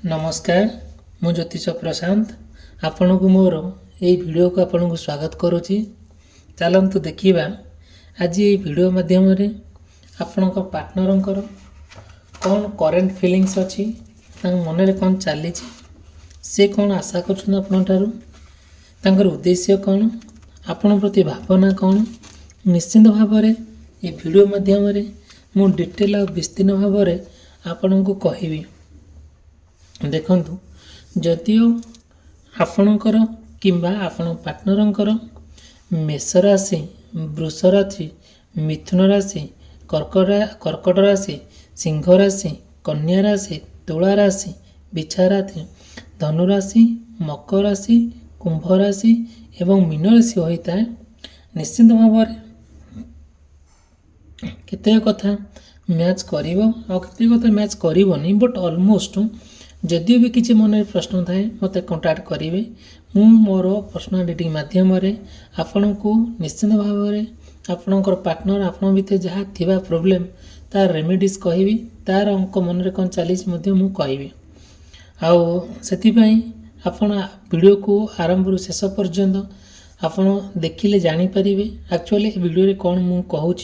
नमस्कार मु ज्योतिष प्रशांत आपण को मोर ये वीडियो को आपण को स्वागत करुच्ची। चलतु देखा आज ये वीडियो माध्यम आपण पार्टनर कौन करेन्ट फिलिंग्स अच्छी मन में कौन चली से कौन आशा कर उद्देश्य कौन आपण प्रति भावना कौन निश्चिंत भाव में ये वीडियो माध्यम मु डिटेल और विस्तीर्ण भाव में आपण को कहबी। देखंतु जदिओ आपणकर किंबा आपण पार्टनरंकर मेष राशि, वृष राशि, मिथुन राशि, कर्कट राशि, सिंह राशि, कन्या राशि, तुला राशि, बिछा राशि, धनु राशि, मकर राशि, कुंभ राशि एवं मीन राशि होता है निश्चित भाव में केते कथा मैच करिवो और केते कथा मैच करिवोनी बट ऑलमोस्ट जदिओ भी किसी मन में प्रश्न थाए मत कंटाक्ट करेंगे। मु मोर पर्सनल रीडिंग मध्यम आपण को निश्चित भाव में आपणकर पार्टनर आपण भीतर जहाँ थिबा प्रॉब्लम तार रेमेडीज कहबी तार अंक मन में कौन चली कहबी आउ से आपण वीडियो को आरंभ शेष पर्यंत आपण देखिले जानीपारे एक्चुअली वीडियो कौन मु कहूँ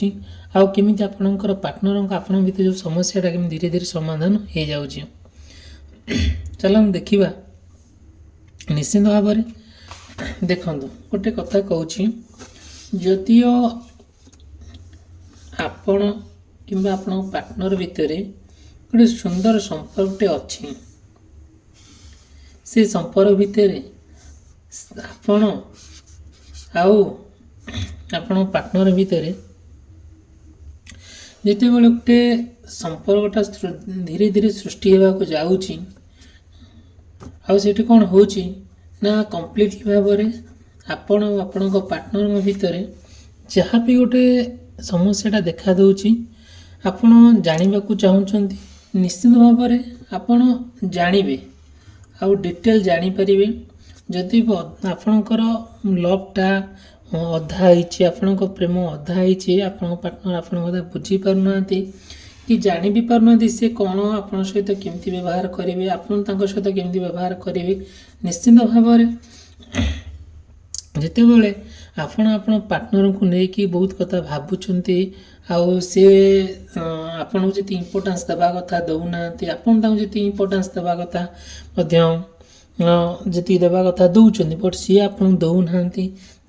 आउ केमी आपणकर पार्टनर आपण भीतर जो समस्याटा केमी धीरे धीरे समाधान हो जाऊँगी। चल देखा निश्चित भाव में देखु गोटे कथा कहूँ जदिओ आपण किंबा आपण पार्टनर भितर गोटे सुंदर संपर्कटे अच्छी से संपर्क भितर आपण आपण पार्टनर भितर जिते बड़े गोटे संपर्कटा धीरे धीरे सृष्टि होगा जाऊँगी आउ से कौन हो कम्प्लीटली भाव में आपण आपण पार्टनर भितर जहाँ भी गोटे समस्याटा देखा दूची आपण जानवा चाहते निश्चित भाव में आपण जानवे आउ डिटेल जानीपारे जदि आपणकर लवटा अधा होती आपण प्रेम अधा होती आपण पार्टनर आपण कथा बुझी पारना कि जानी भी पारना सी कौन आप सहित केमती व्यवहार करेंगे आपण सहित केमती व्यवहार करेंगे निश्चिंत भाव में जिते बड़े आपण आपण पार्टनर को लेकिन बहुत कथा भावुंट आउ सी आपन को जी इम्पोर्टान्स देवा कथा दौना आपन जी इम्पोर्टान्स देवा कथा जी देवा कथा दौरान बट सी आप दौना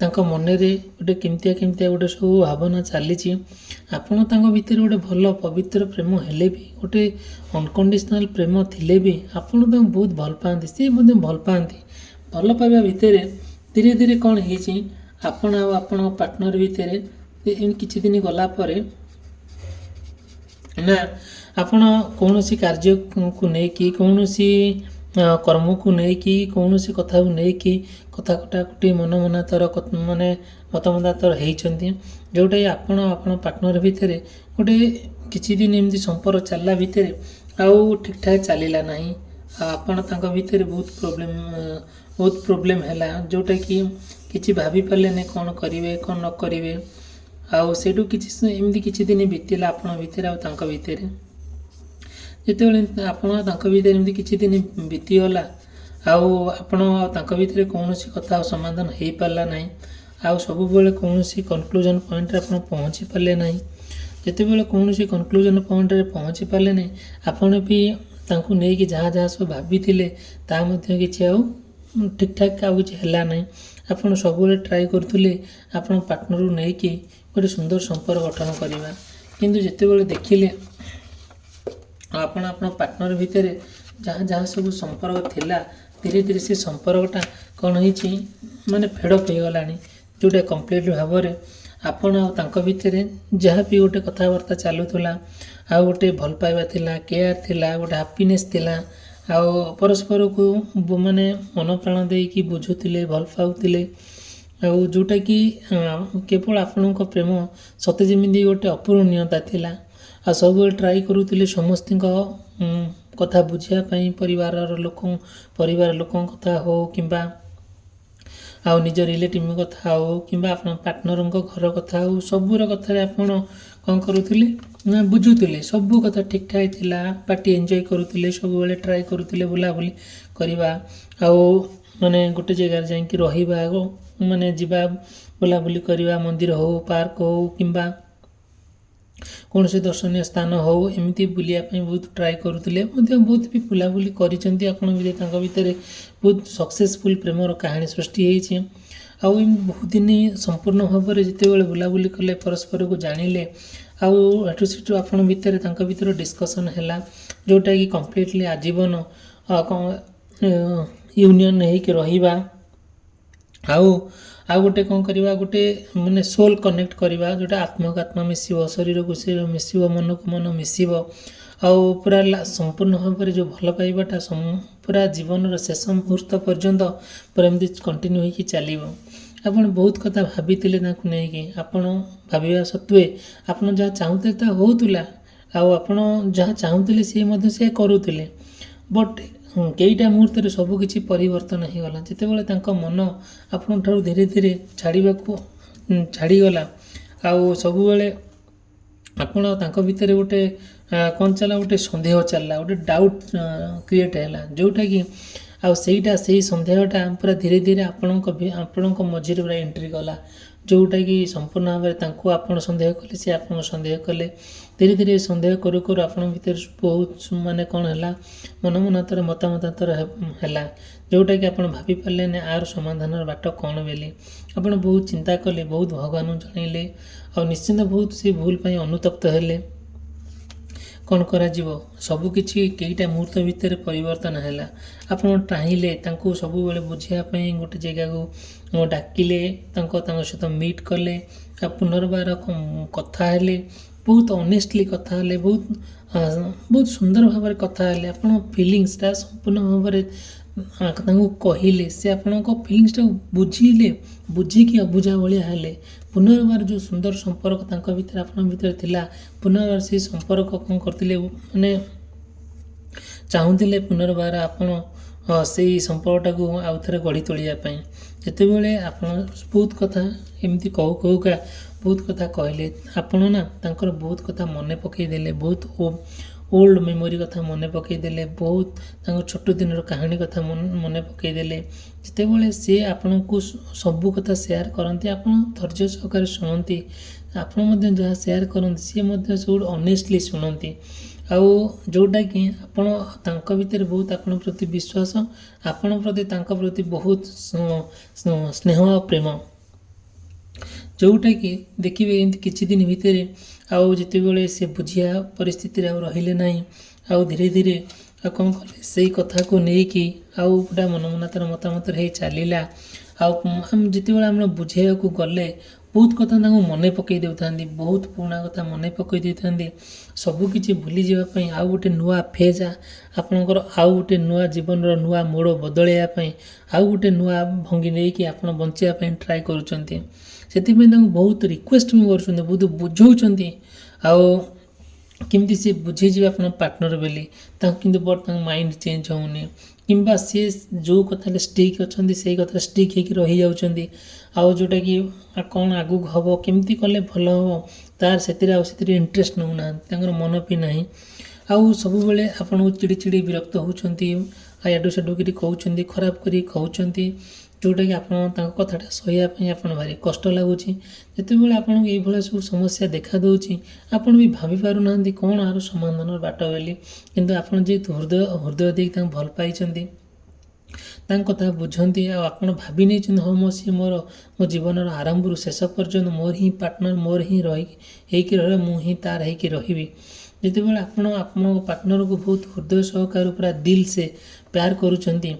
मन में गोटे केमतिया केमतिया गोटे सब भावना चली आपण भितर गोटे भल पवित्र प्रेम हेले भी गोटे अनकंडीशनल प्रेम थिले भी आपण बहुत भल पाती सी भल पाती भल पाइबा भितर धीरे धीरे कौन हो आपण आपण पार्टनर भितर किछि दिन गला परे ना आपण कौन कार्य को लेकिन कौन कर्म को लेकिन कौन कथा को लेकिन कथा कटाकटी मन मनातर माने मतमतातर होती जोटा आपण आपण पार्टनर भितर गोटे किछि दिन एमती संपर्क चलला भितर आउ ठीक ठाक चलला ना आपण भितर बहुत प्रोब्लेम है जोटा कि किछि भाभी पारे नहीं कौन करेंगे कौन न करेंगे आउ सेठू किछि किछि दिन बीतला आपण भितर आउ भितर जिते आपण भितर एमती किछि दिन बीतीगला आउ आपण भितर कौन कथा समाधान हो पारा ना आउ सब बेले कौन कनक्लूजन पॉइंट आप पहुँची पारे ना जिते बड़े कौन कनक्लूजन पॉइंट पहुँची पारे ना आपण भी नहीं जहाँ जहाँ सब भाभी कि आउ ठीक ठाक आउ कि है ना आप सब ट्राए करुले आपण पार्टनर नहीं कि गोटे सुंदर संपर्क गठन करवा किंतु जिते बड़े देखिले आपण आपण पार्टनर भितर जहाँ जहाँ सब संपर्क थिला धीरे धीरे से संपर्कटा कौन हो माने फेडअप हो गला जोटा कम्प्लीट भाव में आपण भितर जहाँ भी गोटे कथबार्ता चलूला आ गोटे भल पाइबा थिला केयर थिला गोटे हैप्पीनेस थिला आउ परस्पर को माने मन प्राण देकी बुझुतिले भल पाउतिले आउ जोटा कि केवल आपण प्रेम सते जमी गोटे अपूरणीयता थिला आ सब ट्राई करुले समस्त कथा बुझापी परिवार लोक कथा हो किंबा आउ निज रिलेटिव कथा हो किंबा आप पार्टनर घर कथा हो सबूर कथा କ'ଣ କରୁଥିଲେ ନା ବୁଝୁଥିଲେ, ସବୁ କଥା ଠିକ୍ ଠାକ୍ ଥିଲା, ପାର୍ଟି ଏନ୍ଜୟ କରୁଥିଲେ, ସବୁବେଳେ ଟ୍ରାଏ କରୁଥିଲେ ବୁଲାବୁଲି କରିବା, ଆଉ ମାନେ ଗୋଟେ ଜାଗାରେ ଯାଇକି ରହିବା, ମାନେ ଯିବା ବୁଲାବୁଲି କରିବା, ମନ୍ଦିର ହଉ, ପାର୍କ ହଉ, କିମ୍ବା କୌଣସି ଦର୍ଶନୀୟ ସ୍ଥାନ ହଉ, ଏମିତି ବୁଲିବା ପାଇଁ ବହୁତ ଟ୍ରାଏ କରୁଥିଲେ, ମଧ୍ୟ ବହୁତ ବି ବୁଲାବୁଲି କରିଛନ୍ତି। ଆପଣ ବି ତାଙ୍କ ଭିତରେ ବହୁତ ସକ୍ସେସଫୁଲ୍ ପ୍ରେମର କାହାଣୀ ସୃଷ୍ଟି ହେଇଛି। ଆଉ ଏମିତି ବହୁତ ଦିନ ସମ୍ପୂର୍ଣ୍ଣ ଭାବରେ ଯେତେବେଳେ ବୁଲାବୁଲି କଲେ, ପରସ୍ପରକୁ ଜାଣିଲେ, ଆଉ ଏଠୁ ସେଠୁ ଆପଣ ଭିତରେ ତାଙ୍କ ଭିତରେ ଡିସ୍କସନ୍ ହେଲା, ଯେଉଁଟାକି କମ୍ପ୍ଲିଟଲି ଆଜୀବନ ୟୁନିଅନ୍ ହେଇକି ରହିବା। ଆଉ ଗୋଟେ କ'ଣ କରିବା, ଗୋଟେ ମାନେ ସୋଲ୍ କନେକ୍ଟ କରିବା, ଯେଉଁଟା ଆତ୍ମାକୁ ଆତ୍ମା ମିଶିବ, ଶରୀରକୁ ଶରୀର ମିଶିବ, ମନକୁ ମନ ମିଶିବ, ଆଉ ପୁରା ସମ୍ପୂର୍ଣ୍ଣ ଭାବରେ ଯେଉଁ ଭଲ ପାଇବାଟା ପୁରା ଜୀବନର ଶେଷ ମୁହୂର୍ତ୍ତ ପର୍ଯ୍ୟନ୍ତ ପୁରା ଏମିତି କଣ୍ଟିନ୍ୟୁ ହୋଇକି ଚାଲିବ। ଆପଣ ବହୁତ କଥା ଭାବିଥିଲେ ତାଙ୍କୁ ନେଇକି, ଆପଣ ଭାବିବା ସତ୍ତ୍ୱେ ଆପଣ ଯାହା ଚାହୁଁଥିଲେ ତାହା ହେଉଥିଲା, ଆଉ ଆପଣ ଯାହା ଚାହୁଁଥିଲେ ସିଏ ମଧ୍ୟ ସେ କରୁଥିଲେ। ବଟ୍ କେଇଟା ମୁହୂର୍ତ୍ତରେ ସବୁ କିଛି ପରିବର୍ତ୍ତନ ହୋଇଗଲା, ଯେତେବେଳେ ତାଙ୍କ ମନ ଆପଣଙ୍କଠାରୁ ଧୀରେ ଧୀରେ ଛାଡ଼ିଗଲା, ଆଉ ସବୁବେଳେ ଆପଣ ତାଙ୍କ ଭିତରେ ଗୋଟେ କ'ଣ ଚାଲିଲା, ଗୋଟେ ସନ୍ଦେହ ଚାଲିଲା, ଗୋଟେ ଡାଉଟ୍ କ୍ରିଏଟ୍ ହେଲା, ଯେଉଁଟାକି ଆଉ ସେଇ ସନ୍ଦେହଟା ପୁରା ଧୀରେ ଧୀରେ ଆପଣଙ୍କ ମଝିରେ ପୁରା ଏଣ୍ଟ୍ରି କଲା, ଯେଉଁଟାକି ସମ୍ପୂର୍ଣ୍ଣ ଭାବରେ ତାଙ୍କୁ ଆପଣ ସନ୍ଦେହ କଲେ, ସେ ଆପଣଙ୍କୁ ସନ୍ଦେହ କଲେ। ଧୀରେ ଧୀରେ ସନ୍ଦେହ କରୁ କରୁ ଆପଣଙ୍କ ଭିତରେ ବହୁତ ମାନେ କ'ଣ ହେଲା, ମତାମତାନ୍ତର ହେଲା, ଯେଉଁଟାକି ଆପଣ ଭାବିପାରିଲେନି ଆର ସମାଧାନର ବାଟ କ'ଣ ବୋଲି। ଆପଣ ବହୁତ ଚିନ୍ତା କଲେ, ବହୁତ ଭଗବାନଙ୍କୁ ଜଣାଇଲେ, ଆଉ ନିଶ୍ଚିନ୍ତ ବହୁତ ସେ ଭୁଲ ପାଇଁ ଅନୁତପ୍ତ ହେଲେ। କ'ଣ କରାଯିବ, ସବୁକିଛି କେଇଟା ମୁହୂର୍ତ୍ତ ଭିତରେ ପରିବର୍ତ୍ତନ ହେଲା। ଆପଣ ଚାହିଁଲେ ତାଙ୍କୁ ସବୁବେଳେ ବୁଝିବା ପାଇଁ ଗୋଟେ ଜାଗାକୁ ଡାକିଲେ, ତାଙ୍କ ସହିତ ମିଟ୍ କଲେ, ଆଉ ପୁନର୍ବାର କଥା ହେଲେ, ବହୁତ ଅନେଷ୍ଟଲି କଥା ହେଲେ, ବହୁତ ସୁନ୍ଦର ଭାବରେ କଥା ହେଲେ। ଆପଣ ଫିଲିଙ୍ଗସଟା ସମ୍ପୂର୍ଣ୍ଣ ଭାବରେ ତାଙ୍କୁ କହିଲେ, ସେ ଆପଣଙ୍କ ଫିଲିଙ୍ଗସଟାକୁ ବୁଝିକି ଅବୁଝା ଭଳିଆ ହେଲେ। ପୁନର୍ବାର ଯେଉଁ ସୁନ୍ଦର ସମ୍ପର୍କ ତାଙ୍କ ଭିତରେ ଆପଣଙ୍କ ଭିତରେ ଥିଲା, ପୁନର୍ବାର ସେଇ ସମ୍ପର୍କ କ'ଣ କରିଥିଲେ, ମାନେ ଚାହୁଁଥିଲେ ପୁନର୍ବାର ଆପଣ ସେଇ ସମ୍ପର୍କଟାକୁ ଆଉ ଥରେ ଗଢ଼ି ତୋଳିବା ପାଇଁ। ଯେତେବେଳେ ଆପଣ ବହୁତ କଥା ଏମିତି କହୁକା ବହୁତ କଥା କହିଲେ, ଆପଣ ନା ତାଙ୍କର ବହୁତ କଥା ମନେ ପକାଇ ଦେଲେ, ବହୁତ ଓଲ୍ଡ ମେମୋରି କଥା ମନେ ପକାଇ ଦେଲେ, ବହୁତ ତାଙ୍କ ଛୋଟ ଦିନର କାହାଣୀ କଥା ମନେ ପକାଇ ଦେଲେ। ଯେତେବେଳେ ସେ ଆପଣଙ୍କୁ ସବୁ କଥା ସେୟାର କରନ୍ତି, ଆପଣ ଧୈର୍ଯ୍ୟ ସହକାରେ ଶୁଣନ୍ତି, ଆପଣ ମଧ୍ୟ ଯାହା ସେୟାର କରନ୍ତି ସିଏ ମଧ୍ୟ ସବୁଠୁ ଅନେଷ୍ଟଲି ଶୁଣନ୍ତି, ଆଉ ଯେଉଁଟାକି ଆପଣ ତାଙ୍କ ଭିତରେ ବହୁତ ଆପଣଙ୍କ ପ୍ରତି ବିଶ୍ୱାସ, ଆପଣଙ୍କ ପ୍ରତି ତାଙ୍କ ପ୍ରତି ବହୁତ ସ୍ନେହ ଆଉ ପ୍ରେମ, ଯେଉଁଟାକି ଦେଖିବେ ଏମିତି କିଛି ଦିନ ଭିତରେ ଆଉ ଯେତେବେଳେ ସେ ବୁଝିବା ପରିସ୍ଥିତିରେ ଆଉ ରହିଲେ ନାହିଁ, ଆଉ ଧୀରେ ଧୀରେ ଆଉ କ'ଣ କଲେ, ସେଇ କଥାକୁ ନେଇକି ଆଉ ପୁରା ମତାମତରେ ହେଇ ଚାଲିଲା। ଆଉ ଯେତେବେଳେ ଆମେ ବୁଝେଇବାକୁ ଗଲେ, ବହୁତ କଥା ତାଙ୍କୁ ମନେ ପକାଇ ଦେଉଥାନ୍ତି, ବହୁତ ପୁରୁଣା କଥା ମନେ ପକାଇ ଦେଇଥାନ୍ତି। ସବୁକିଛି ଭୁଲିଯିବା ପାଇଁ ଆଉ ଗୋଟେ ନୂଆ ଫେଜ୍ ଆପଣଙ୍କର, ଆଉ ଗୋଟେ ନୂଆ ଜୀବନର ନୂଆ ମୋଡ଼ ବଦଳାଇବା ପାଇଁ, ଆଉ ଗୋଟେ ନୂଆ ଭଙ୍ଗୀ ନେଇକି ଆପଣ ବଞ୍ଚିବା ପାଇଁ ଟ୍ରାଏ କରୁଛନ୍ତି। ସେଥିପାଇଁ ତାଙ୍କୁ ବହୁତ ରିକ୍ୱେଷ୍ଟ ବି କରୁଛନ୍ତି, ବହୁତ ବୁଝାଉଛନ୍ତି, ଆଉ କେମିତି ସେ ବୁଝିଯିବେ ଆପଣ ପାର୍ଟନର ବୋଲି। ତାଙ୍କୁ କିନ୍ତୁ ତାଙ୍କ ମାଇଣ୍ଡ ଚେଞ୍ଜ ହେଉନି, କିମ୍ବା ସିଏ ଯେଉଁ କଥାରେ ଷ୍ଟିକ୍ ଅଛନ୍ତି ସେଇ କଥାରେ ଷ୍ଟିକ୍ ହେଇକି ରହିଯାଉଛନ୍ତି, ଆଉ ଯେଉଁଟାକି କ'ଣ ଆଗକୁ ହେବ, କେମିତି କଲେ ଭଲ ହେବ, ସେଥିରେ ଇଣ୍ଟରେଷ୍ଟ ନେଉନାହାନ୍ତି, ତାଙ୍କର ମନ ବି ନାହିଁ। ଆଉ ସବୁବେଳେ ଆପଣଙ୍କୁ ଚିଡ଼ି ବିରକ୍ତ ହେଉଛନ୍ତି, ଆଉ ଏଠୁ ସେଠୁ କରି କହୁଛନ୍ତି, ଖରାପ କରି କହୁଛନ୍ତି, ଯେଉଁଟାକି ଆପଣ ତାଙ୍କ କଥାଟା ସହିବା ପାଇଁ ଆପଣ ଭାରି କଷ୍ଟ ଲାଗୁଛି। ଯେତେବେଳେ ଆପଣଙ୍କୁ ଏଇଭଳିଆ ସବୁ ସମସ୍ୟା ଦେଖା ଦେଉଛି, ଆପଣ ବି ଭାବି ପାରୁନାହାନ୍ତି କ'ଣ ଆର ସମାଧାନର ବାଟ ବୋଲି। କିନ୍ତୁ ଆପଣ ଯେହେତୁ ହୃଦୟ ଦେଇକି ତାଙ୍କୁ ଭଲ ପାଇଛନ୍ତି, ତାଙ୍କ କଥା ବୁଝନ୍ତି, ଆଉ ଆପଣ ଭାବି ନେଇଛନ୍ତି, ହଁ ସିଏ ମୋ ଜୀବନର ଆରମ୍ଭରୁ ଶେଷ ପର୍ଯ୍ୟନ୍ତ ମୋର ହିଁ ପାର୍ଟନର, ମୋର ହିଁ ହେଇକି ରହିବ, ମୁଁ ହିଁ ତାର ହେଇକି ରହିବି। ଯେତେବେଳେ ଆପଣ ଆପଣଙ୍କ ପାର୍ଟନରକୁ ବହୁତ ହୃଦୟ ସହକାରେ ପୁରା ଦିଲ ସେ ପ୍ୟାର କରୁଛନ୍ତି,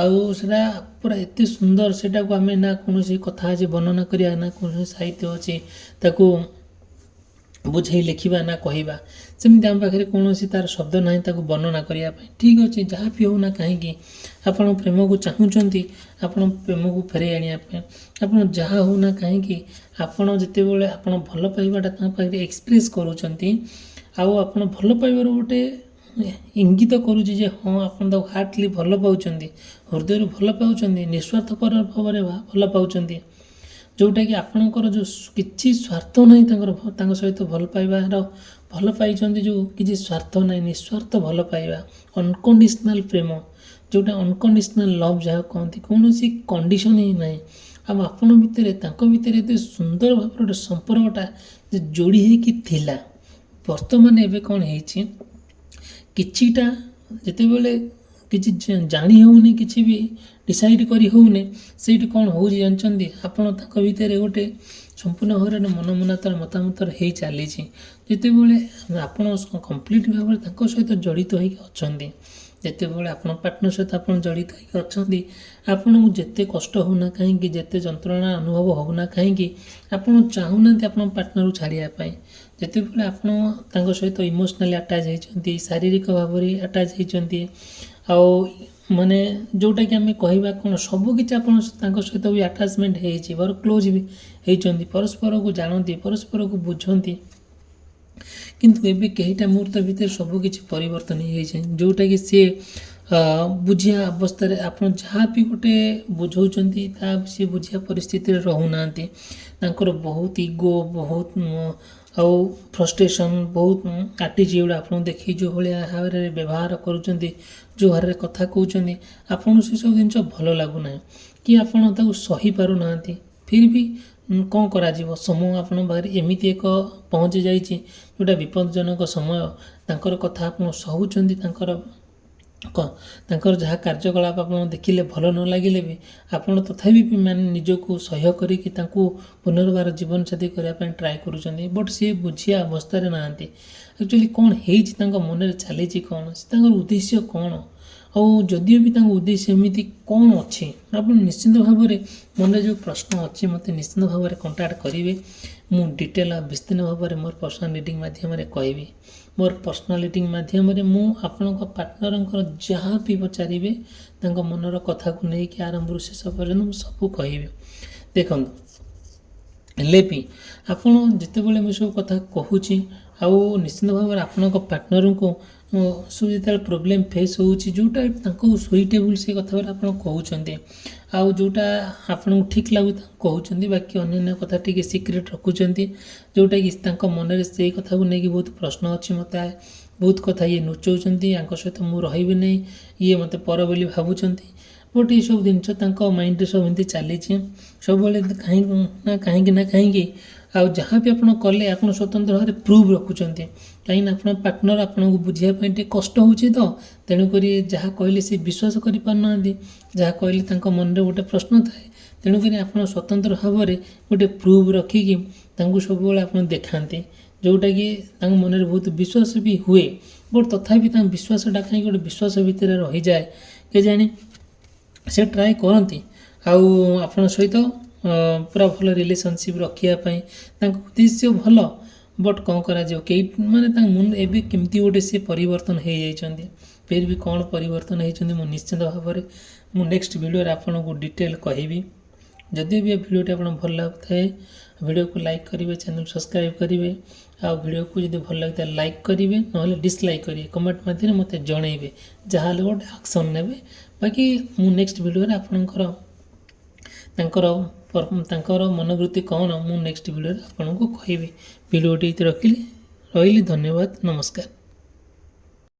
ଆଉ ସେଟା ପୁରା ଏତେ ସୁନ୍ଦର, ସେଟାକୁ ଆମେ ନା କୌଣସି କଥା ଅଛି ବର୍ଣ୍ଣନା କରିବା, ନା କୌଣସି ସାହିତ୍ୟ ଅଛି ତାକୁ ବୁଝେଇ ଲେଖିବା, ନା କହିବା। ସେମିତି ଆମ ପାଖରେ କୌଣସି ତାର ଶବ୍ଦ ନାହିଁ ତାକୁ ବର୍ଣ୍ଣନା କରିବା ପାଇଁ। ଠିକ୍ ଅଛି, ଯାହା ବି ହେଉନା କାହିଁକି, ଆପଣ ପ୍ରେମକୁ ଚାହୁଁଛନ୍ତି, ଆପଣ ପ୍ରେମକୁ ଫେରାଇ ଆଣିବା ପାଇଁ, ଆପଣ ଯାହା ହେଉନା କାହିଁକି, ଆପଣ ଯେତେବେଳେ ଆପଣ ଭଲ ପାଇବାଟା ତାଙ୍କ ପାଖରେ ଏକ୍ସପ୍ରେସ୍ କରୁଛନ୍ତି, ଆଉ ଆପଣ ଭଲ ପାଇବାର ଗୋଟେ ଇଙ୍ଗିତ କରୁଛି ଯେ ହଁ ଆପଣ ତାକୁ ହାର୍ଟଲି ଭଲ ପାଉଛନ୍ତି, ହୃଦୟରୁ ଭଲ ପାଉଛନ୍ତି, ନିଃସ୍ୱାର୍ଥପର ଭାବରେ ଭଲ ପାଉଛନ୍ତି। ଯେଉଁଟାକି ଆପଣଙ୍କର ଯେଉଁ କିଛି ସ୍ୱାର୍ଥ ନାହିଁ ତାଙ୍କ ସହିତ ଭଲ ପାଇଛନ୍ତି, ଯେଉଁ କିଛି ସ୍ୱାର୍ଥ ନାହିଁ, ନିଃସ୍ୱାର୍ଥ ଭଲ ପାଇବା, ଅନକଣ୍ଡିସନାଲ୍ ପ୍ରେମ, ଯେଉଁଟା ଅନକଣ୍ଡିସନାଲ୍ ଲଭ୍ ଯାହା କହନ୍ତି, କୌଣସି କଣ୍ଡିସନ୍ ହିଁ ନାହିଁ। ଆଉ ଆପଣ ଭିତରେ ତାଙ୍କ ଭିତରେ ଏତେ ସୁନ୍ଦର ଭାବରେ ଗୋଟେ ସମ୍ପର୍କଟା ଯେ ଯୋଡ଼ି ହେଇକି ଥିଲା, ବର୍ତ୍ତମାନ ଏବେ କ'ଣ ହେଇଛି, କିଛିଟା ଯେତେବେଳେ କିଛି ଜାଣି ହେଉନି, କିଛି ବି ଡିସାଇଡ଼୍ କରି ହେଉନି, ସେଇଠି କ'ଣ ହେଉଛି ଜାଣିଛନ୍ତି, ଆପଣ ତାଙ୍କ ଭିତରେ ଗୋଟେ ସମ୍ପୂର୍ଣ୍ଣ ଭାବରେ ମତାମତର ହେଇ ଚାଲିଛି। ଯେତେବେଳେ ଆପଣ କମ୍ପ୍ଲିଟ୍ ଭାବରେ ତାଙ୍କ ସହିତ ଜଡ଼ିତ ହୋଇକି ଅଛନ୍ତି, ଯେତେବେଳେ ଆପଣ ପାର୍ଟନର ସହିତ ଆପଣ ଜଡ଼ିତ ହୋଇକି ଅଛନ୍ତି, ଆପଣଙ୍କୁ ଯେତେ କଷ୍ଟ ହେଉନା କାହିଁକି, ଯେତେ ଯନ୍ତ୍ରଣା ଅନୁଭବ ହେଉନା କାହିଁକି, ଆପଣ ଚାହୁଁନାହାନ୍ତି ଆପଣଙ୍କ ପାର୍ଟନରକୁ ଛାଡ଼ିବା ପାଇଁ। ଯେତେବେଳେ ଆପଣ ତାଙ୍କ ସହିତ ଇମୋସନାଲି ଆଟାଚ୍ ହେଇଛନ୍ତି, ଶାରୀରିକ ଭାବରେ ଆଟାଚ୍ ହେଇଛନ୍ତି, ଆଉ ମାନେ ଯେଉଁଟାକି ଆମେ କହିବା କ'ଣ, ସବୁକିଛି ଆପଣ ତାଙ୍କ ସହିତ ବି ଆଟାଚମେଣ୍ଟ ହେଇଛି, କ୍ଲୋଜ୍ ବି ହେଇଛନ୍ତି, ପରସ୍ପରକୁ ଜାଣନ୍ତି, ପରସ୍ପରକୁ ବୁଝନ୍ତି। କିନ୍ତୁ ଏବେ କେଇଟା ମୁହୂର୍ତ୍ତ ଭିତରେ ସବୁକିଛି ପରିବର୍ତ୍ତନ ହେଇଯାଇଛି, ଯେଉଁଟାକି ସିଏ ବୁଝିବା ଅବସ୍ଥାରେ, ଆପଣ ଯାହା ବି ଗୋଟେ ବୁଝାଉଛନ୍ତି ତାହା ସିଏ ବୁଝିବା ପରିସ୍ଥିତିରେ ରହୁନାହାନ୍ତି। ତାଙ୍କର ବହୁତ ଇଗୋ, ବହୁତ ଆଉ ଫ୍ରଷ୍ଟ୍ରେସନ୍, ବହୁତ ଆଟିଚ୍ୟୁଡ଼୍ ଆପଣଙ୍କୁ ଦେଖି ଯେଉଁ ଭଳିଆ ଭାବରେ ବ୍ୟବହାର କରୁଛନ୍ତି, ଯେଉଁ ହାରରେ କଥା କହୁଛନ୍ତି, ଆପଣଙ୍କୁ ସେସବୁ ଜିନିଷ ଭଲ ଲାଗୁନାହିଁ କି ଆପଣ ତାକୁ ସହିପାରୁନାହାନ୍ତି। ଫିର୍ ବି କ'ଣ କରାଯିବ, ସମୟ ଆପଣଙ୍କ ପାଖରେ ଏମିତି ଏକ ପହଞ୍ଚି ଯାଇଛି ଯେଉଁଟା ବିପଦଜନକ ସମୟ। ତାଙ୍କର କଥା ଆପଣ ସହୁଛନ୍ତି, ତାଙ୍କର ଯାହା କାର୍ଯ୍ୟକଳାପ ଆପଣ ଦେଖିଲେ ଭଲ ନ ଲାଗିଲେ ବି ଆପଣ ତଥାପି ବି ମାନେ ନିଜକୁ ସହ୍ୟ କରିକି ତାଙ୍କୁ ପୁନର୍ବାର ଜୀବନସାଥୀ କରିବା ପାଇଁ ଟ୍ରାଏ କରୁଛନ୍ତି। ବଟ୍ ସିଏ ବୁଝିବା ଅବସ୍ଥାରେ ନାହାନ୍ତି। ଆକ୍ଚୁଆଲି କ'ଣ ହେଇଛି, ତାଙ୍କ ମନରେ ଚାଲିଛି କ'ଣ, ତାଙ୍କର ଉଦ୍ଦେଶ୍ୟ କ'ଣ, ଆଉ ଯଦିଓ ବି ତାଙ୍କ ଉଦ୍ଦେଶ୍ୟ ଏମିତି କ'ଣ ଅଛି, ଆପଣ ନିଶ୍ଚିନ୍ତ ଭାବରେ ମନରେ ଯେଉଁ ପ୍ରଶ୍ନ ଅଛି ମୋତେ ନିଶ୍ଚିନ୍ତ ଭାବରେ କଣ୍ଟାକ୍ଟ କରିବେ। ମୁଁ ଡିଟେଲ୍ ଆଉ ବିସ୍ତୀର୍ଣ୍ଣ ଭାବରେ ମୋର ପର୍ସନାଲ୍ ରିଡ଼ିଂ ମାଧ୍ୟମରେ କହିବି। ମୋର ପର୍ସନାଲ୍ ରିଡ଼ିଂ ମାଧ୍ୟମରେ ମୁଁ ଆପଣଙ୍କ ପାର୍ଟନରଙ୍କର ଯାହା ବି ପଚାରିବେ ତାଙ୍କ ମନର କଥାକୁ ନେଇକି ଆରମ୍ଭରୁ ଶେଷ ପର୍ଯ୍ୟନ୍ତ ମୁଁ ସବୁ କହିବି। ଦେଖନ୍ତୁ, ହେଲେ ବି ଆପଣ ଯେତେବେଳେ ମୁଁ ସବୁ କଥା କହୁଛି, ଆଉ ନିଶ୍ଚିନ୍ତ ଭାବରେ ଆପଣଙ୍କ ପାର୍ଟନରଙ୍କୁ ସବୁ ଯେତେବେଳେ ପ୍ରୋବ୍ଲେମ୍ ଫେସ୍ ହେଉଛି, ଯେଉଁଟା ତାଙ୍କୁ ସୁଇଟେବୁଲ୍ ସେ କଥାଗୁଡ଼ା ଆପଣ କହୁଛନ୍ତି, ଆଉ ଯେଉଁଟା ଆପଣଙ୍କୁ ଠିକ୍ ଲାଗୁଛି ତାଙ୍କୁ କହୁଛନ୍ତି, ବାକି ଅନ୍ୟାନ୍ୟ କଥା ଟିକେ ସିକ୍ରେଟ୍ ରଖୁଛନ୍ତି, ଯେଉଁଟାକି ତାଙ୍କ ମନରେ ସେଇ କଥାକୁ ନେଇକି ବହୁତ ପ୍ରଶ୍ନ ଅଛି। ମୋତେ ବହୁତ କଥା ଇଏ ନୁଚଉଛନ୍ତି, ୟାଙ୍କ ସହିତ ମୁଁ ରହିବି ନାହିଁ, ଇଏ ମୋତେ ପର ବୋଲି ଭାବୁଛନ୍ତି। ବଟ୍ ଏଇସବୁ ଜିନିଷ ତାଙ୍କ ମାଇଣ୍ଡରେ ସବୁ ଏମିତି ଚାଲିଛି ସବୁବେଳେ, କାହିଁକି ଆଉ ଯାହା ବି ଆପଣ କଲେ ଆପଣ ସ୍ୱତନ୍ତ୍ର ଭାବରେ ପ୍ରୁଭ୍ ରଖୁଛନ୍ତି, କାହିଁକିନା ଆପଣଙ୍କ ପାର୍ଟନର ଆପଣଙ୍କୁ ବୁଝିବା ପାଇଁ ଟିକେ କଷ୍ଟ ହେଉଛି ତ, ତେଣୁକରି ଯାହା କହିଲେ ସେ ବିଶ୍ୱାସ କରିପାରୁନାହାନ୍ତି, ଯାହା କହିଲେ ତାଙ୍କ ମନରେ ଗୋଟେ ପ୍ରଶ୍ନ ଥାଏ, ତେଣୁକରି ଆପଣ ସ୍ୱତନ୍ତ୍ର ଭାବରେ ଗୋଟେ ପ୍ରୁଭ୍ ରଖିକି ତାଙ୍କୁ ସବୁବେଳେ ଆପଣ ଦେଖାନ୍ତି, ଯେଉଁଟାକି ତାଙ୍କ ମନରେ ବହୁତ ବିଶ୍ୱାସ ବି ହୁଏ। ବଟ୍ ତଥାପି ତାଙ୍କ ବିଶ୍ୱାସଟା କାହିଁକି ଗୋଟେ ବିଶ୍ୱାସ ଭିତରେ ରହିଯାଏ କେଜାଣି, ସେ ଟ୍ରାଏ କରନ୍ତି ଆଉ ଆପଣଙ୍କ ସହିତ ପୁରା ଭଲ ରିଲେସନସିପ୍ ରଖିବା ପାଇଁ, ତାଙ୍କ ଉଦ୍ଦେଶ୍ୟ ଭଲ। ବଟ୍ କ'ଣ କରାଯିବ, ତାଙ୍କ ମନ ଏବେ କେମିତି ଗୋଟେ ସେ ପରିବର୍ତ୍ତନ ହେଇଯାଇଛନ୍ତି। ଫିର୍ ବି କ'ଣ ପରିବର୍ତ୍ତନ ହେଇଛନ୍ତି ମୁଁ ନିଶ୍ଚିନ୍ତ ଭାବରେ ନେକ୍ସଟ ଭିଡ଼ିଓରେ ଆପଣଙ୍କୁ ଡିଟେଲ୍ କହିବି। ଯଦି ବି ଏ ଭିଡ଼ିଓଟି ଆପଣଙ୍କୁ ଭଲ ଲାଗୁଥାଏ, ଭିଡ଼ିଓକୁ ଲାଇକ୍ କରିବେ, ଚ୍ୟାନେଲ୍ ସବସ୍କ୍ରାଇବ୍ କରିବେ, ଆଉ ଭିଡ଼ିଓକୁ ଯଦି ଭଲ ଲାଗୁଥାଏ ଲାଇକ୍ କରିବେ, ନହେଲେ ଡିସଲାଇକ୍ କରିବେ, କମେଣ୍ଟ ମାଧ୍ୟମରେ ମୋତେ ଜଣାଇବେ, ଯାହା ହେଲେ ଗୋଟେ ଆକ୍ସନ୍ ନେବେ। ବାକି ମୁଁ ନେକ୍ସଟ ଭିଡ଼ିଓରେ ତାଙ୍କର ମନୋବୃତ୍ତି କ'ଣ ମୁଁ ନେକ୍ସଟ ଭିଡ଼ିଓରେ ଆପଣଙ୍କୁ କହିବି। ଭିଡ଼ିଓଟି ରହିଲି, ଧନ୍ୟବାଦ, ନମସ୍କାର।